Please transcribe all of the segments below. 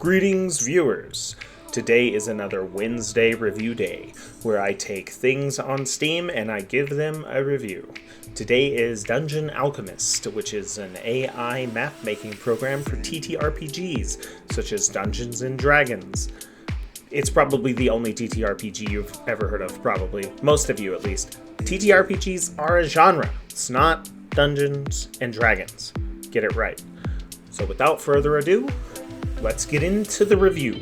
Greetings, viewers! Today is another Wednesday review day, where I take things on Steam and I give them a review. Today is Dungeon Alchemist, which is an AI map-making program for TTRPGs, such as Dungeons & Dragons. It's probably the only TTRPG you've ever heard of, probably. Most of you, at least. TTRPGs are a genre. It's not Dungeons & Dragons. Get it right. So without further ado, let's get into the review.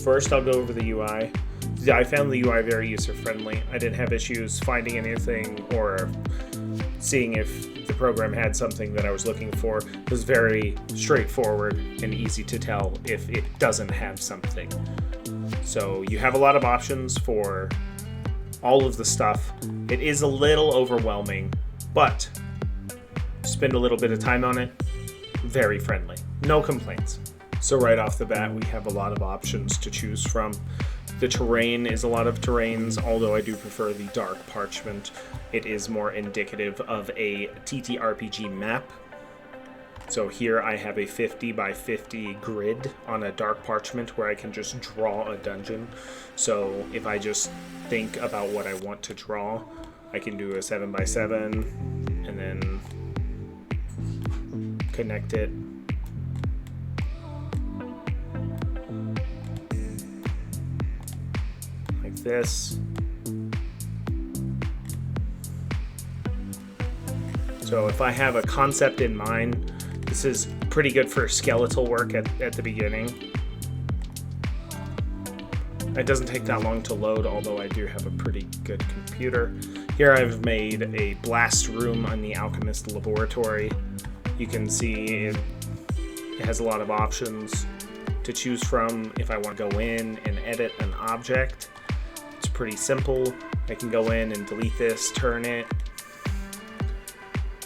First, I'll go over the UI. I found the UI very user-friendly. I didn't have issues finding anything or seeing if the program had something that I was looking for. It was very straightforward and easy to tell if it doesn't have something. So you have a lot of options for all of the stuff. It is a little overwhelming, but spend a little bit of time on it. Very friendly. No complaints. So right off the bat, we have a lot of options to choose from. The terrain is a lot of terrains, although I do prefer the dark parchment. It is more indicative of a TTRPG map. So here I have a 50 by 50 grid on a dark parchment where I can just draw a dungeon. So if I just think about what I want to draw, I can do a 7 by 7 and then connect it. Like this. So if I have a concept in mind, this is pretty good for skeletal work at the beginning. It doesn't take that long to load, although I do have a pretty good computer. Here I've made a blast room on the alchemist laboratory. You can see it has a lot of options to choose from. If I want to go in and edit an object, it's pretty simple. I can go in and delete this, turn it.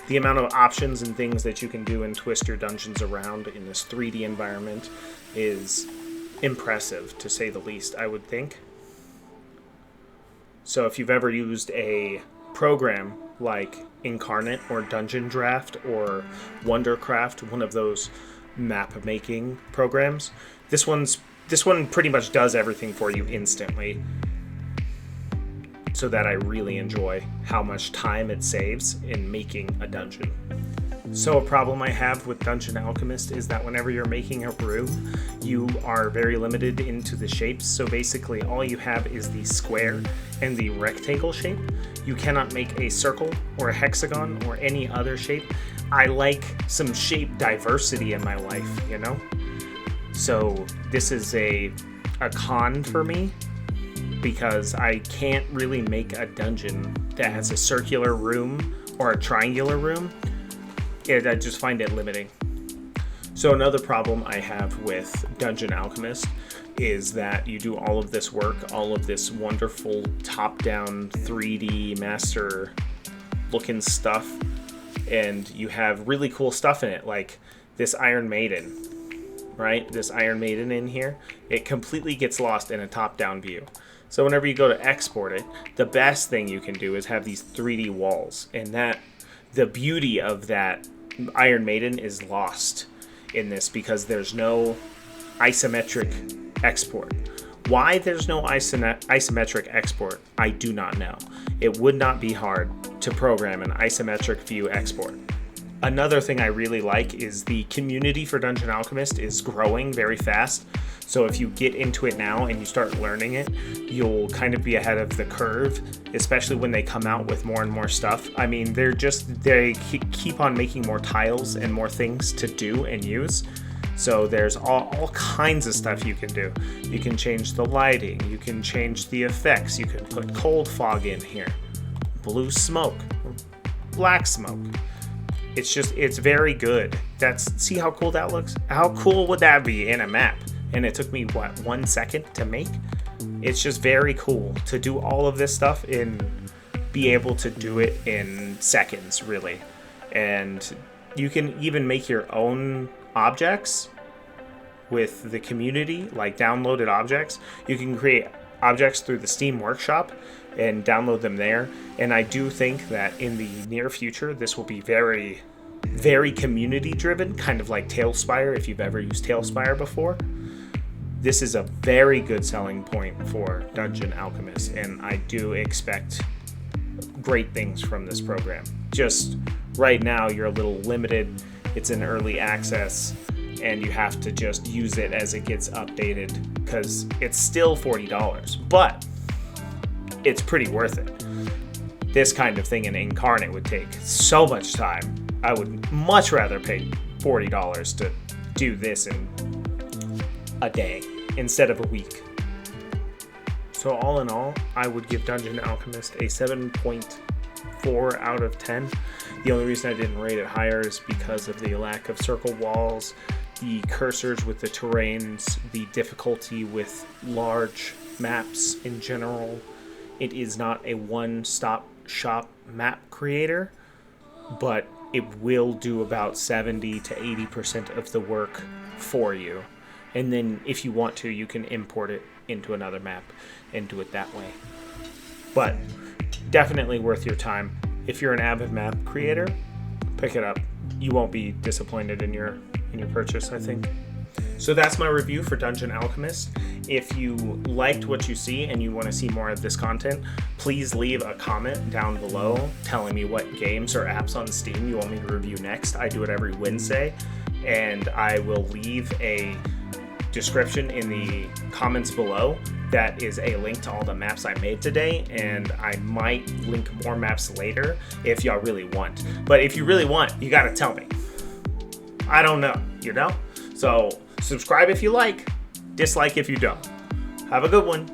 The amount of options and things that you can do and twist your dungeons around in this 3D environment is impressive, to say the least, I would think. So if you've ever used a program like Incarnate or Dungeon Draft or Wondercraft, one of those map making programs, this one pretty much does everything for you instantly, so that I really enjoy how much time it saves in making a dungeon. So a problem I have with Dungeon Alchemist is that whenever you're making a room, you are very limited into the shapes. So basically all you have is the square and the rectangle shape. You cannot make a circle or a hexagon or any other shape. I like some shape diversity in my life, you know? So this is a con for me, because I can't really make a dungeon that has a circular room or a triangular room. I just find it limiting. So another problem I have with Dungeon Alchemist is that you do all of this work, all of this wonderful top-down 3D master looking stuff, and you have really cool stuff in it, like this Iron Maiden, right? This Iron Maiden in here, it completely gets lost in a top-down view. So whenever you go to export it, the best thing you can do is have these 3D walls, and that the beauty of that Iron Maiden is lost in this because there's no isometric export. Why there's no isometric export, I do not know. It would not be hard to program an isometric view export. Another thing I really like is the community for Dungeon Alchemist is growing very fast. So if you get into it now and you start learning it, you'll kind of be ahead of the curve, especially when they come out with more and more stuff. I mean, they keep on making more tiles and more things to do and use. So there's all kinds of stuff you can do. You can change the lighting, you can change the effects, you can put cold fog in here, blue smoke, black smoke. It's very good. See how cool that looks? How cool would that be in a map? And it took me, 1 second to make? It's just very cool to do all of this stuff and be able to do it in seconds, really. And you can even make your own objects with the community, like downloaded objects. You can create objects through the Steam Workshop and download them there. And I do think that in the near future, this will be very, very community driven, kind of like Tailspire, if you've ever used Tailspire before. this is a very good selling point for Dungeon Alchemist, and I do expect great things from this program. Just right now, you're a little limited. It's in early access, and you have to just use it as it gets updated because it's still $40, but it's pretty worth it. This kind of thing in Incarnate would take so much time. I would much rather pay $40 to do this in a day instead of a week. So all in all, I would give Dungeon Alchemist a 7.4 out of 10. The only reason I didn't rate it higher is because of the lack of circle walls, the cursors with the terrains, the difficulty with large maps in general. It is not a one-stop shop map creator, but it will do about 70 to 80% of the work for you. And then if you want to, you can import it into another map and do it that way. But definitely worth your time. If you're an avid map creator, pick it up. You won't be disappointed in your purchase, I think. So that's my review for Dungeon Alchemist. If you liked what you see and you want to see more of this content, please leave a comment down below telling me what games or apps on Steam you want me to review next. I do it every Wednesday, and I will leave a description in the comments below that is a link to all the maps I made today, and I might link more maps later if y'all really want. But if you really want, you gotta tell me. I don't know, you know? So subscribe if you like, dislike if you don't. Have a good one.